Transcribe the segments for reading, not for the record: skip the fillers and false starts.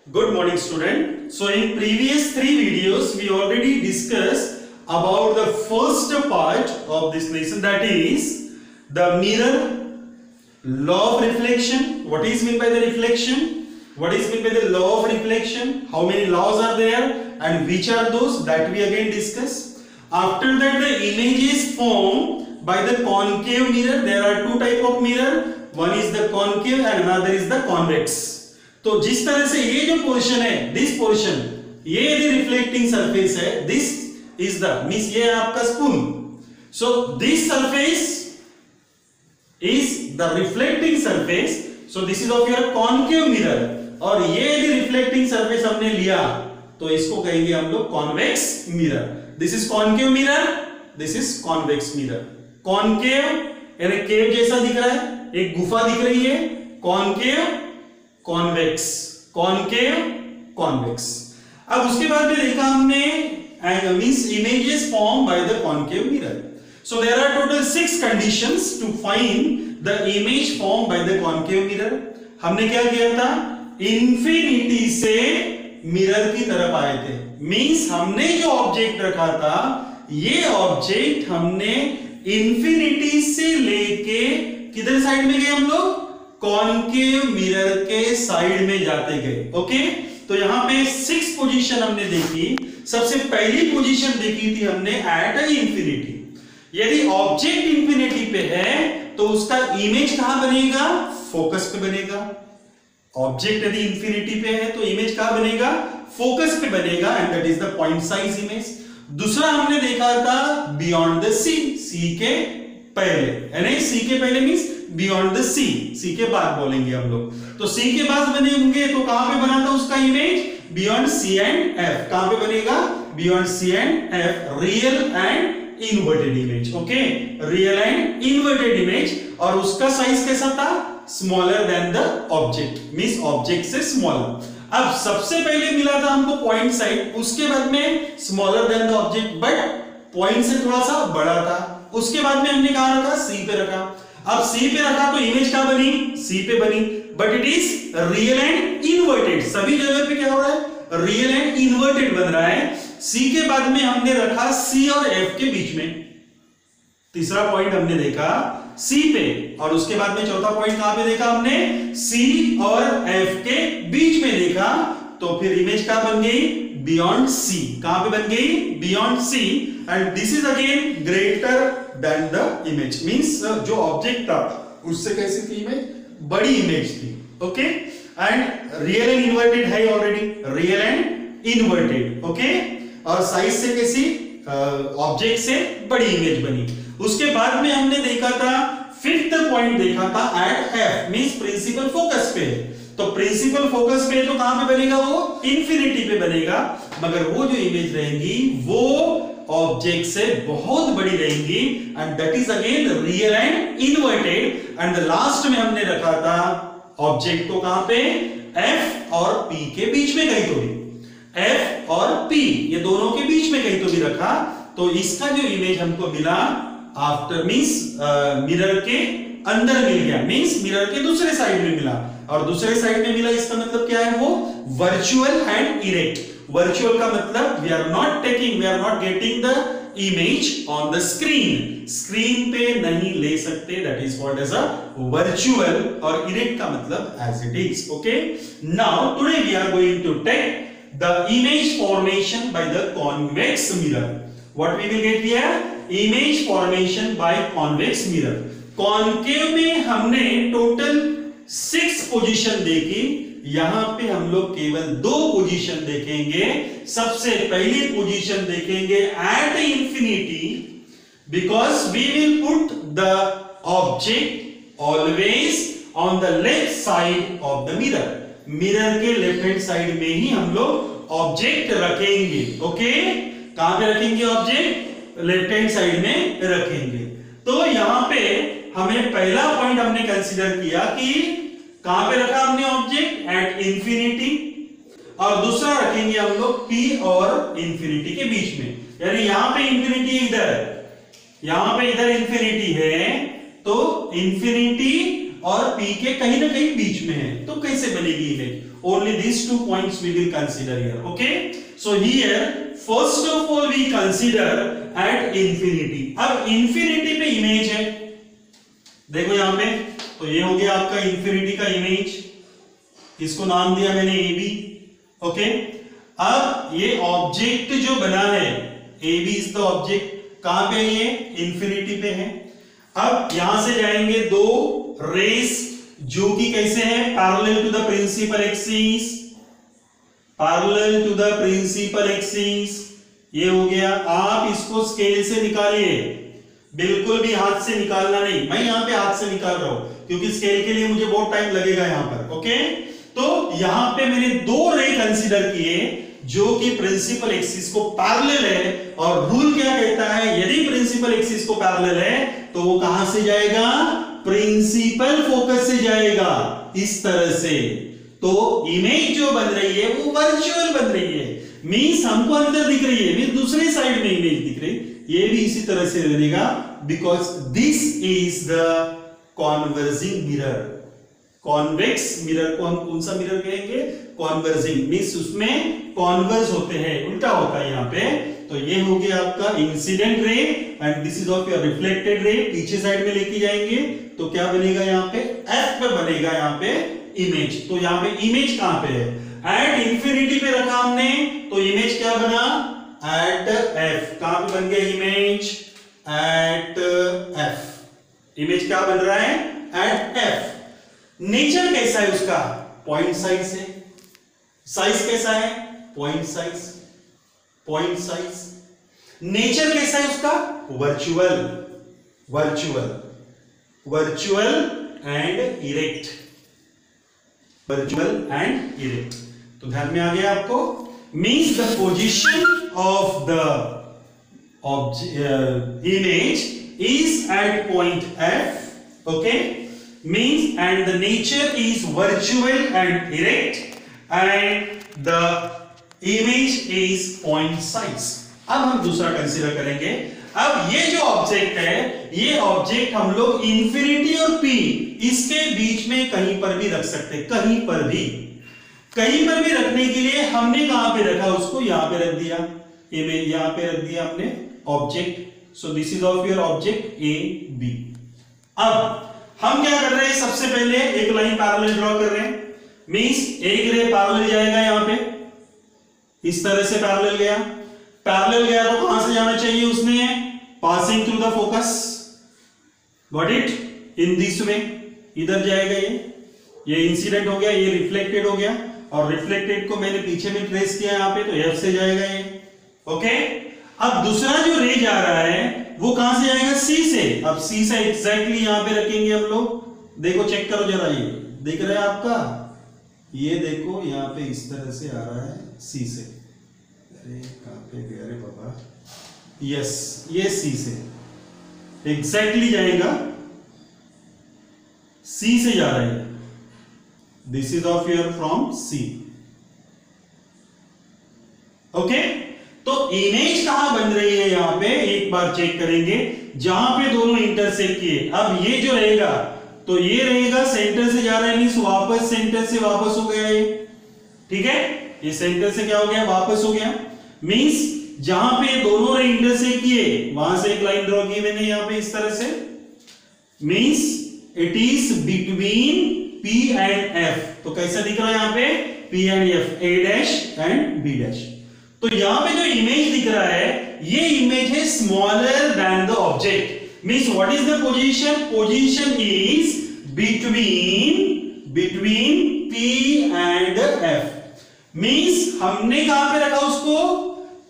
Good morning, student. So in previous 3 videos, we already discussed about the first part of this lesson, that is the mirror, law of reflection. What is meant by the reflection? What is meant by the law of reflection? How many laws are there and which are those? That we again discuss. After that, the image is formed by the concave mirror. There are two type of mirror. One is the concave and another is the convex. तो जिस तरह से ये जो portion है, this portion, ये यदि reflecting surface है, दिस इज द मींस ये आपका spoon. So this surface is the reflecting surface. So this is of your concave mirror. और ये यदि रिफ्लेक्टिंग सरफेस हमने लिया तो इसको कहेंगे हम लोग convex mirror. This is concave mirror, this is convex mirror. Concave यानी केव जैसा दिख रहा है, एक गुफा दिख रही है. Concave, convex, concave, convex. अब उसके बाद में देखा हमने means images form by the concave mirror. So there are total 6 conditions to find the image form by the concave mirror. हमने क्या किया था? इंफिनिटी से मिरर की तरफ आए थे. मींस हमने जो ऑब्जेक्ट रखा था, ये ऑब्जेक्ट हमने इंफिनिटी से लेके किधर साइड में गए हम लोग? कॉन्केव मिरर के साइड में जाते गए. ओके, तो यहां पे 6 पोजीशन हमने देखी. सबसे पहली पोजीशन देखी थी हमने एट इंफिनिटी. यदि ऑब्जेक्ट इंफिनिटी पे है तो उसका इमेज कहां बनेगा? फोकस पे बनेगा. ऑब्जेक्ट यदि इंफिनिटी पे है तो इमेज कहां बनेगा? फोकस पे बनेगा, and that is the point size image. दूसरा हमने देखा था बियॉन्ड द सी. सी के पहले, यानी सी के पहले मींस बियॉन्ड द सी. सी के बाद बोलेंगे हम लोग. तो सी के बाद बने होंगे तो कहां पे बना था उसका image? Beyond C and F. कहां पे बनेगा? Beyond C and F. Real and inverted image. Okay, real and inverted image. और उसका साइज कैसा था? Smaller than the object, means object से स्मॉलर. अब सबसे पहले मिला था हमको पॉइंट साइड, उसके बाद में smaller than the object, but point से थोड़ा सा बड़ा था. उसके बाद में हमने कहां रखा? सी पे रखा. अब सी पे रखा तो इमेज कहां बनी? सी पे बनी, but it is real and inverted. सभी जगह पे क्या हो रहा है? रियल एंड इन्वर्टेड बन रहा है. सी के बाद में हमने रखा सी और एफ के बीच में. तीसरा पॉइंट हमने देखा सी पे, और उसके बाद में चौथा पॉइंट कहां पे देखा हमने? सी और एफ के बीच में देखा. तो फिर इमेज कहां बन गई? Beyond C. कहां पे बन गई? Beyond C. And this is again greater than the image. Means जो ऑब्जेक्ट था उससे कैसी थी इमेज? बड़ी इमेज थी. Okay, and real and inverted है already. Real and inverted. Okay, और साइज से कैसी? ऑब्जेक्ट से बड़ी इमेज बनी. उसके बाद में हमने देखा था, फिफ्थ पॉइंट देखा था at F, means principal focus पे. तो प्रिंसिपल फोकस पे तो कहां पे बनेगा? वो इंफिनिटी पे बनेगा. मगर वो जो इमेज रहेंगी वो ऑब्जेक्ट से बहुत बड़ी रहेंगी, and that is again real and inverted. And the last में हमने रखा था ऑब्जेक्ट को कहां पे? एफ और पी के बीच में कहीं तो भी. एफ और पी ये दोनों के बीच में कहीं तो भी रखा. तो इसका जो इमेज हमको मिला आफ्टर मींस मिरर के अंदर मिल गया, मींस मिरर के दूसरे साइड में मिला. और दूसरे साइड में मिला इसका मतलब क्या है? वो वर्चुअल एंड इरेक्ट. वर्चुअल का मतलब we are not getting the image on the screen. Screen पे नहीं ले सकते, that is called as a virtual. और इरेक्ट का मतलब as it is. Okay, now today we are going to take the image formation by the convex mirror. What we will get here? Image formation by convex mirror. Concave में हमने total 6 position देखी. यहां पे हम लोग केवल 2 position देखेंगे. सबसे पहली पोजीशन देखेंगे at infinity, because we will put the object always on the left side of the mirror. Mirror के लेफ्ट हैंड साइड में ही हम लोग ऑब्जेक्ट रखेंगे. ओके, कहां पे रखेंगे ऑब्जेक्ट? लेफ्ट हैंड साइड में रखेंगे. तो यहां पे हमें पहला पॉइंट हमने कंसीडर किया कि कहां पे रखा हमने ऑब्जेक्ट? At infinity. और दूसरा रखेंगे हम लोग पी और इंफिनिटी के बीच में. यानी यहां पे इंफिनिटी इधर, यहां पे इधर इंफिनिटी है, तो इंफिनिटी और P के कहीं ना कहीं बीच में है, तो कैसे बनेगी image? Only these 2 points we will consider here. Okay, so here first of all we consider at infinity. अब infinity पे इमेज है, देखो यहां पे, तो ये हो गया आपका infinity का इमेज, इसको नाम दिया मैंने AB. ओके, अब ये ऑब्जेक्ट जो बना है AB इज द ऑब्जेक्ट, कहां पे ये? इंफिनिटी पे है. अब यहां से जाएंगे दो रेस जो कि कैसे है? Parallel to the principal axis, parallel to the principal axis. ये हो गया. आप इसको स्केल से निकालिए, बिल्कुल भी हाथ से निकालना नहीं. मैं यहां पे हाथ से निकाल रहा हूं क्योंकि स्केल के लिए मुझे बहुत टाइम लगेगा यहां पर. ओके, तो यहां पे मैंने दो रे कंसीडर किए जो कि प्रिंसिपल एक्सिस को पैरेलल है, और रूल क्या कहता है? यदि प्रिंसिपल एक्सिस को पैरेलल है तो वो कहां से जाएगा? प्रिंसिपल फोकस से जाएगा, इस तरह से. तो इमेज जो बन रही है वो वर्चुअल बन रही है, मींस हमको अंदर दिख रही है, मींस दूसरे साइड में इमेज दिख रही. ये भी इसी तरह से बनेगा, because this is the converging mirror. Convex mirror को हम कौन सा मिरर कहेंगे? कॉन्वर्जिंग, मींस उसमें कॉन्वर्ज होते हैं, उल्टा होता है यहां पे. तो ये हो गया आपका incident ray and this is of your reflected ray. पीछे साइड में लेके जाएंगे तो क्या बनेगा? यहां पे F पे बनेगा, यहां पे इमेज. तो यहां पे इमेज कहां पे है? एट इंफिनिटी पे रखा हमने, तो इमेज क्या बना? At F. कहां पे बन गया इमेज? Eight F. इमेज क्या बन रहा है? Eight F. नेचर कैसा है उसका? पॉइंट साइज है. साइज कैसा है? Point size, point size. Nature कैसा है उसका? Virtual, virtual, virtual and erect, virtual and erect. तो ध्यान में आ गया आपको? Means the position of the image is at point F. Okay, means and the nature is virtual and erect and the image is point size. अब हम दूसरा consider करेंगे. अब ये जो ऑब्जेक्ट है, ये ऑब्जेक्ट हम लोग इंफिनिटी और P इसके बीच में कहीं पर भी रख सकते, कहीं पर भी, कहीं पर भी रखने के लिए हमने कहां पे रखा? उसको यहां पे रख दिया, इमेज यहां पे रख दिया हमने object. So this is of your object A B. अब हम क्या कर रहे हैं? सबसे पहले एक लाइन पैरेलल ड्रॉ कर रहे हैं, मींस एक रे पैरेलल जाएगा यहां पे, इस तरह से पैरेलल गया. पैरेलल गया तो कहां से जाना चाहिए उसने? Passing through the focus. Got it? In this वे इधर जाएगा. ये इंसिडेंट हो गया, ये रिफ्लेक्टेड हो गया, और रिफ्लेक्टेड को मैंने पीछे में ट्रेस किया यहां पे, तो F से जाएगा ये. ओके, अब दूसरा जो रे जा रहा है वो कहां से जाएगा? C से. अब C से एग्जैक्टली यहां पे रखेंगे हम लोग. देखो, चेक करो जरा, ये दिख रहा है आपका? ये देखो यहां पे इस तरह से आ रहा है C से. अरे कहां पे गया रे बाबा? यस, ये C से एग्जैक्टली जाएगा, C से जा रहा है. This is of your from C. Okay, तो इमेज कहां बन रही है? यहां पे एक बार चेक करेंगे, जहां पे दोनों इंटरसेक्ट किए. अब ये जो रहेगा, तो ये रहेगा सेंटर से जा रहा है, मींस वापस सेंटर से वापस हो गया ये. ठीक है, ये सेंटर से क्या हो गया? वापस हो गया. मींस जहां पे दोनों रे इंटरसेक्ट किए वहां से एक लाइन ड्रॉ की मैंने यहां पे इस तरह से. Means it is between P and F. तो कैसा दिख रहा है यहां पे? P and F, A dash and B dash. तो यहां पे जो इमेज दिख रहा है, ये इमेज है smaller than the object. Means what is the position? Position is between P and F. Means हमने कहां पे रखा उसको?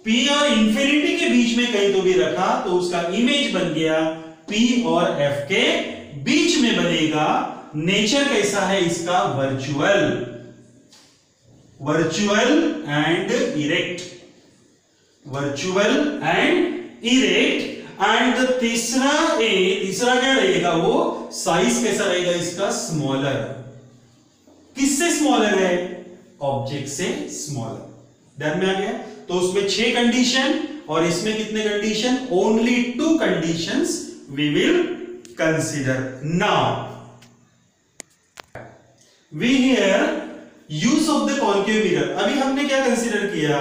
P और इंफिनिटी के बीच में कहीं तो भी रखा, तो उसका इमेज बन गया P और F के बीच में बनेगा. नेचर कैसा है इसका? Virtual, virtual and erect, virtual and erect. And तीसरा क्या रहेगा? वो साइज कैसा रहेगा इसका? स्मॉलर. किससे स्मॉलर है? ऑब्जेक्ट से स्मॉलर. ध्यान में आ गया? तो उसमें 6 कंडीशन, और इसमें कितने condition? Only 2 conditions we will consider. Now we here use of the concave mirror. अभी हमने क्या कंसीडर किया,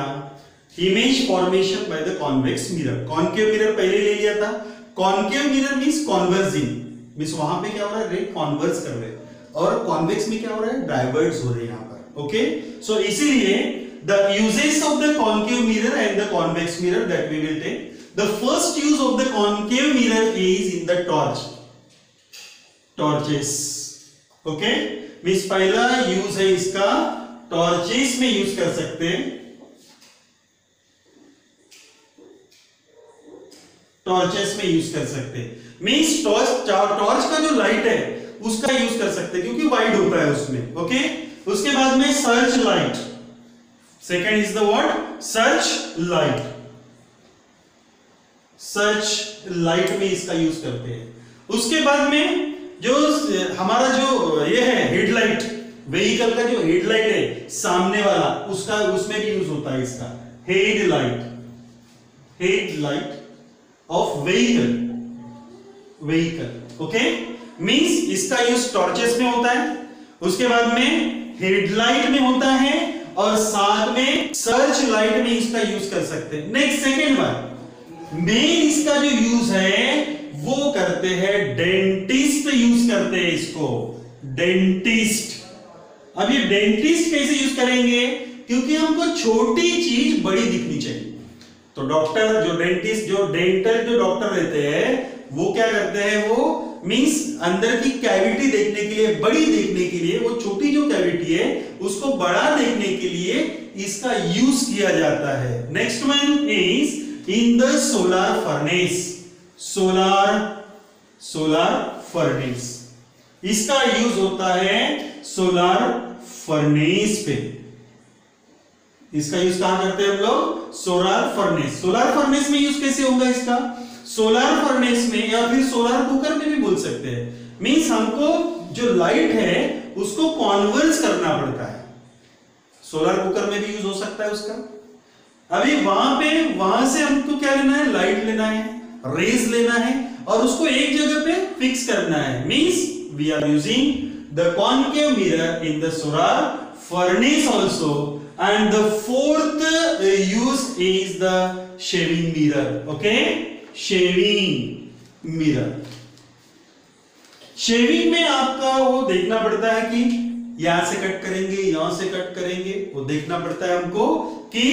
image formation by the convex mirror. Concave mirror पहले ले लिया था। Concave mirror means converging, means वहां पे क्या हो रहा है, रे कॉन्वर्स कर रहे हैं, और कॉन्वेक्स में क्या हो रहा है, डाइवर्ज हो रहे हैं यहां पर। ओके, सो इसीलिए the uses of the concave mirror and the convex mirror that we will take. The first use of the concave mirror is in the torch, torches. Okay, means पहला use है इसका torches में use कर सकते हैं, torches में use कर सकते हैं। मींस टॉर्च का जो लाइट है उसका यूज कर सकते हैं क्योंकि वाइड होता है उसमें। ओके, उसके बाद में search light, second is the word search light. Search light में इसका यूज करते हैं। उसके बाद में जो हमारा जो ये है हेडलाइट, व्हीकल का जो हेडलाइट है सामने वाला, उसका उसमें भी यूज होता है इसका headlight, headlight of vehicle, vehicle. Okay, means इसका यूज टॉर्चेस में होता है, उसके बाद में हेडलाइट में होता है, और साथ में सर्च लाइट में इसका यूज कर सकते हैं। नेक्स्ट सेकेंड वन, मेन इसका जो यूज है वो करते हैं डेंटिस्ट यूज करते हैं इसको, डेंटिस्ट। अब ये डेंटिस्ट कैसे यूज करेंगे, क्योंकि हमको छोटी चीज बड़ी दिखनी चाहिए। तो डॉक्टर जो डेंटिस्ट, जो डेंटल जो डॉक्टर रहते हैं, वो क्या करते हैं, वो मींस अंदर की कैविटी देखने के लिए, बड़ी देखने के लिए, वो छोटी जो कैविटी है उसको बड़ा देखने के लिए इसका यूज किया जाता है। Next one is in the solar furnace, solar furnace, इसका यूज होता है सोलर फर्नेस पे। इसका यूज कहां करते हैं हम लोग, सोलर फर्नेस। सोलर फर्नेस में यूज कैसे होगा इसका, सोलर फर्नेस में, या फिर सोलर कुकर में भी बोल सकते हैं। मींस हमको जो लाइट है उसको कॉन्वर्स करना पड़ता है, सोलर कुकर में भी यूज हो सकता है उसका। अभी वहां से हमको क्या लेना है, लाइट लेना है, रेज लेना है, और उसको एक जगह पे फिक्स करना है। Means we are using the concave mirror in the solar furnace also. And the fourth use is the shaving mirror. Okay, shaving mirror. Shaving में आपका वो देखना पड़ता है कि यहां से कट करेंगे, यहां से कट करेंगे, वो देखना पड़ता है हमको कि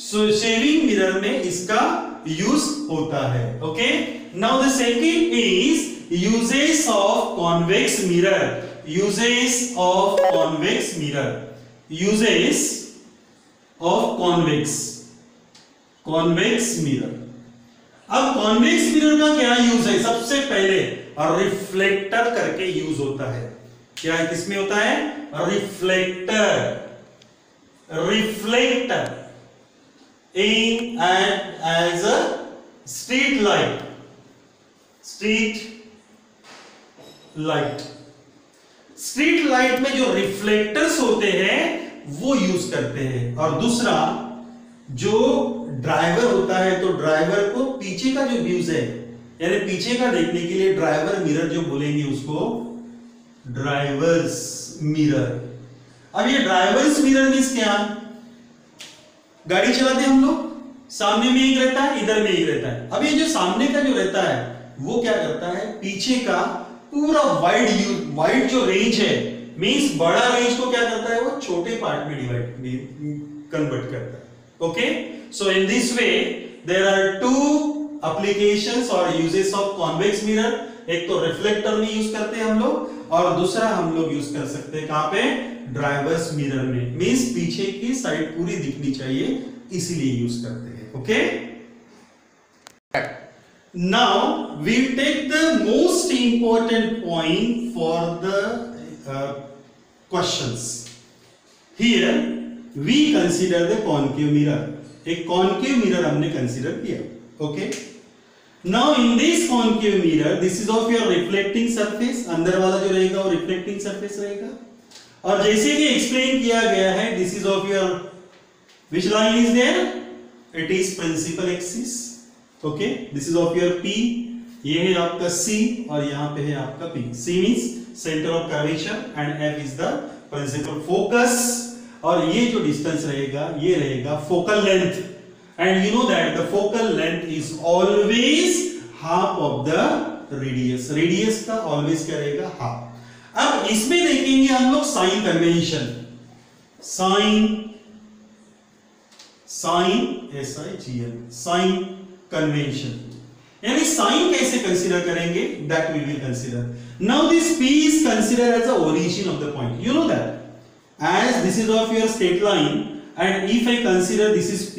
शेविंग मिरर में इसका यूज होता है। Okay, now the second is uses of convex mirror, uses of convex mirror, uses of convex mirror. अब कॉन्वेक्स मिरर का क्या यूज है, सबसे पहले रिफ्लेक्टर करके यूज होता है। क्या है, किसमें होता है, reflector, reflector in and as a street light, street light, street light में जो रिफ्लेक्टर्स होते हैं वो यूज करते हैं। और दूसरा जो ड्राइवर होता है, तो ड्राइवर को पीछे का जो व्यूज है, यानी पीछे का देखने के लिए ड्राइवर मिरर जो बोलेंगे उसको ड्राइवर्स मिरर। अब ये ड्राइवर्स मिरर मींस क्या, गाड़ी चलाते हम लोग, सामने में एक रहता है, इधर में एक रहता है। अब ये जो सामने का जो रहता है वो क्या करता है, पीछे का पूरा वाइड जो रेंज है, मींस बड़ा रेंज को क्या करता है, वो छोटे पार्ट में कन्वर्ट करता है। Okay, so in this way there are two applications और यूजेस ऑफ कॉन्वेक्स मिरर। एक तो रिफ्लेक्टर में यूज करते हैं हम लोग, और दूसरा हम लोग यूज कर सकते हैं कहां पे, ड्राइवर्स मिरर में। मींस पीछे की साइड पूरी दिखनी चाहिए, इसीलिए यूज करते हैं। Okay, now we take the most important point for the questions. Here we consider the concave mirror. एक कॉन्केव मिरर हमने कंसीडर किया। Okay, now in this concave mirror, this is of your reflecting surface, अंदर वाला जो रहेगा वो reflecting surface रहेगा। और जैसे कि एक्सप्लेन किया गया है, this is of your, which line is there, it is principal axis. Okay, this is of your P, ये है आपका C, और यहां पे है आपका P। C means centre of curvature and F is the principal focus, और ये जो डिस्टेंस रहेगा ये रहेगा focal length, and you know that the focal length is always half of the radius. Radius का ऑलवेज क्या रहेगा? हाफ। अब इसमें देखेंगे हम लोग sign convention, sign SIGN, sign convention, यानी साइन कैसे कंसीडर करेंगे, that we will consider. Now this P is considered as the origin of the point. You know that as this is of your straight line and if I consider this is P,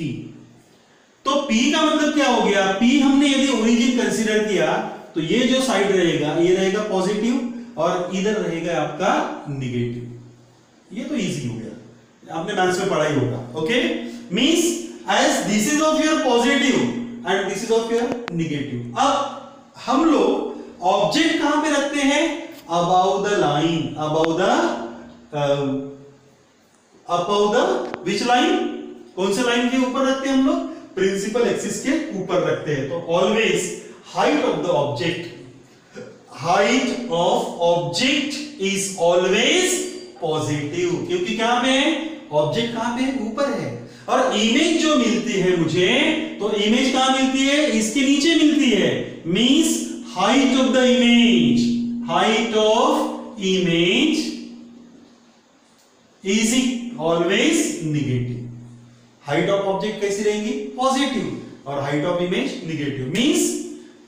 तो P का मतलब क्या हो गया? P हमने यदि origin consider किया तो ये जो साइड रहेगा ये रहेगा पॉजिटिव और इधर रहेगा आपका निगेटिव। ये तो इजी हो गया, आपने मैथ्स में पढ़ा ही होगा। Okay, means as this is of your positive and this is of your negative. अब हम लोग ऑब्जेक्ट कहां पे रखते हैं? About the line, about the which line? कौन से लाइन के ऊपर रखते हैं हम लोग? प्रिंसिपल एक्सिस के ऊपर रखते हैं। तो always height of the object, height of object is always positive, क्योंकि क्या पे ऑब्जेक्ट कहां पे? ऊपर है। और इमेज जो मिलती है मुझे, तो इमेज कहां मिलती है? इसके नीचे मिलती है। Means height of the image, height of image is always negative. Height of object कैसी रहेंगी? पॉजिटिव, और height of image negative. Means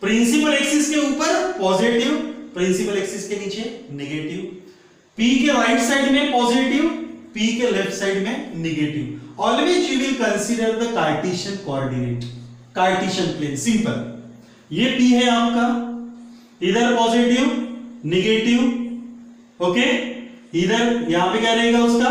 principal axis के ऊपर पॉजिटिव, प्रिंसिपल एक्सिस के नीचे निगेटिव। P के राइट साइड में पॉजिटिव, P के लेफ्ट साइड में negative. Always you will consider the Cartesian coordinate, Cartesian plane. Simple, ये P है आपका, इधर पॉजिटिव निगेटिव, ओके, इधर यहां पे क्या रहेगा उसका?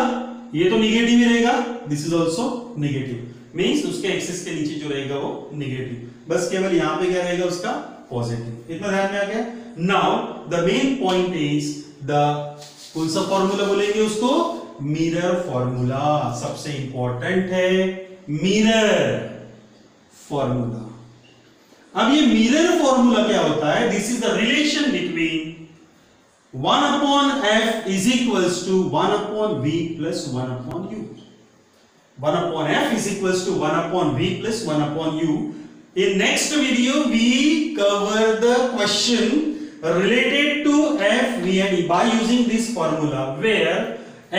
ये तो निगेटिव ही रहेगा, this is also negative, means उसके एक्सिस के नीचे जो रहेगा वो निगेटिव। बस केवल यहां पे क्या रहेगा उसका? पॉजिटिव। इतना ध्यान में आ गया? Now the main point is the, कौन सा फॉर्मूला बोलेंगे उसको? Mirror formula. सबसे इंपॉर्टेंट है मिरर फॉर्मूला। अब ये मिरर फॉर्मूला क्या होता है? This is the relation between 1 upon f is equals to 1 upon v plus 1 upon u. 1 upon f is equals to 1 upon v plus 1 upon u. In next video we cover the question related to f, v and e by using this formula where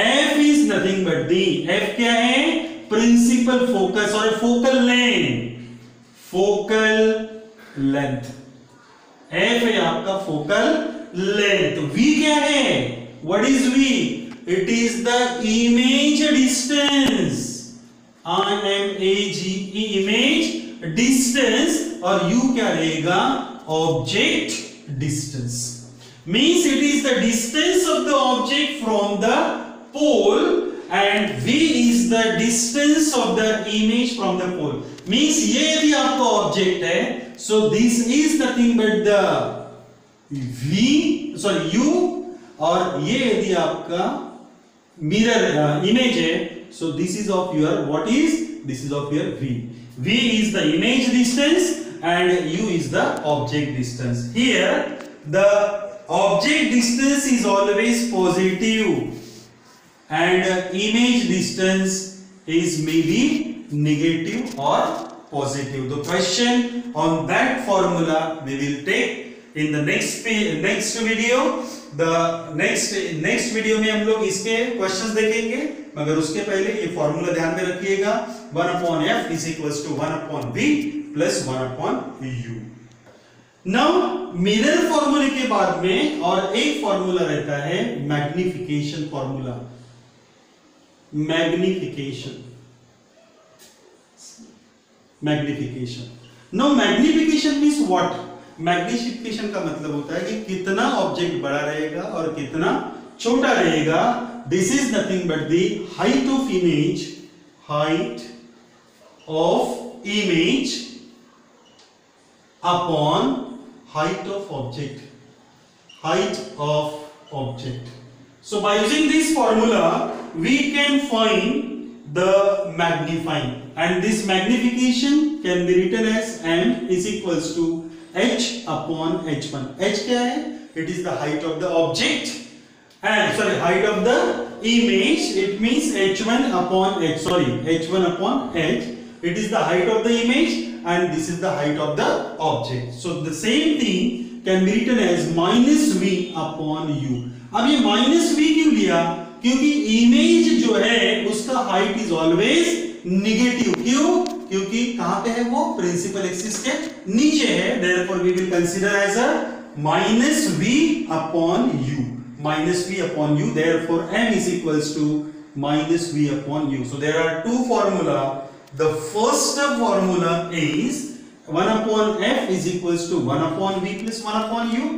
f is nothing but the, f क्या है? Principal focus or focal length, focal length। f है आपका focal length। v क्या है? What is v? It is the image distance, IMAGE, image distance, और u क्या रहेगा? Object distance। Means it is the distance of the object from the pole and v is the distance of the image from the pole। Means ये यदि आपका object है, so this is nothing but the u, और ये यदि आपका mirror image है, so this is of your, what is? This is of your v। v is the image distance and u is the object distance। Here the object distance is always positive and image distance is maybe negative or positive। The question on that formula we will take in the next video। The next video में हम लोग इसके questions देखेंगे, मगर उसके पहले ये formula ध्यान में रखिएगा। 1 upon f is equals to 1 upon v plus 1 upon u। नाउ मिरर फॉर्मूले के बाद में और एक फॉर्मूला रहता है magnification formula. Magnification, no magnification means what? Magnification का मतलब होता है कि कितना ऑब्जेक्ट बड़ा रहेगा और कितना छोटा रहेगा। This is nothing but the height of image, height of image upon height of object, height of object। So by using this formula we can find the magnifying, and this magnification can be written as m is equals to h upon h1। h क्या है? It is the height of the object and sorry, height of the image, it means h1 upon h, sorry, h1 upon h. It is the height of the image and this is the height of the object. So the same thing can be written as minus v upon u. अब ये minus v क्यों लिया? क्योंकि image जो है उसका height is always negative. क्यों? क्योंकि कहां पे है वो? प्रिंसिपल एक्सिस के नीचे है. Therefore we will consider as a minus v upon u. Minus v upon u. Therefore, m is equals to minus v upon u. So there are two formula. The first formula is 1 upon f is equals to 1 upon v plus 1 upon u.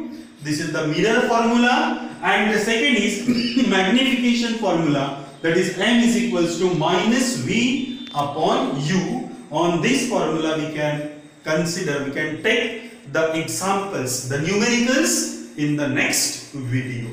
This is the mirror formula. And the second is magnification formula. That is m is equals to minus v upon u. On this formula we can consider, we can take the examples, the numericals in the next video.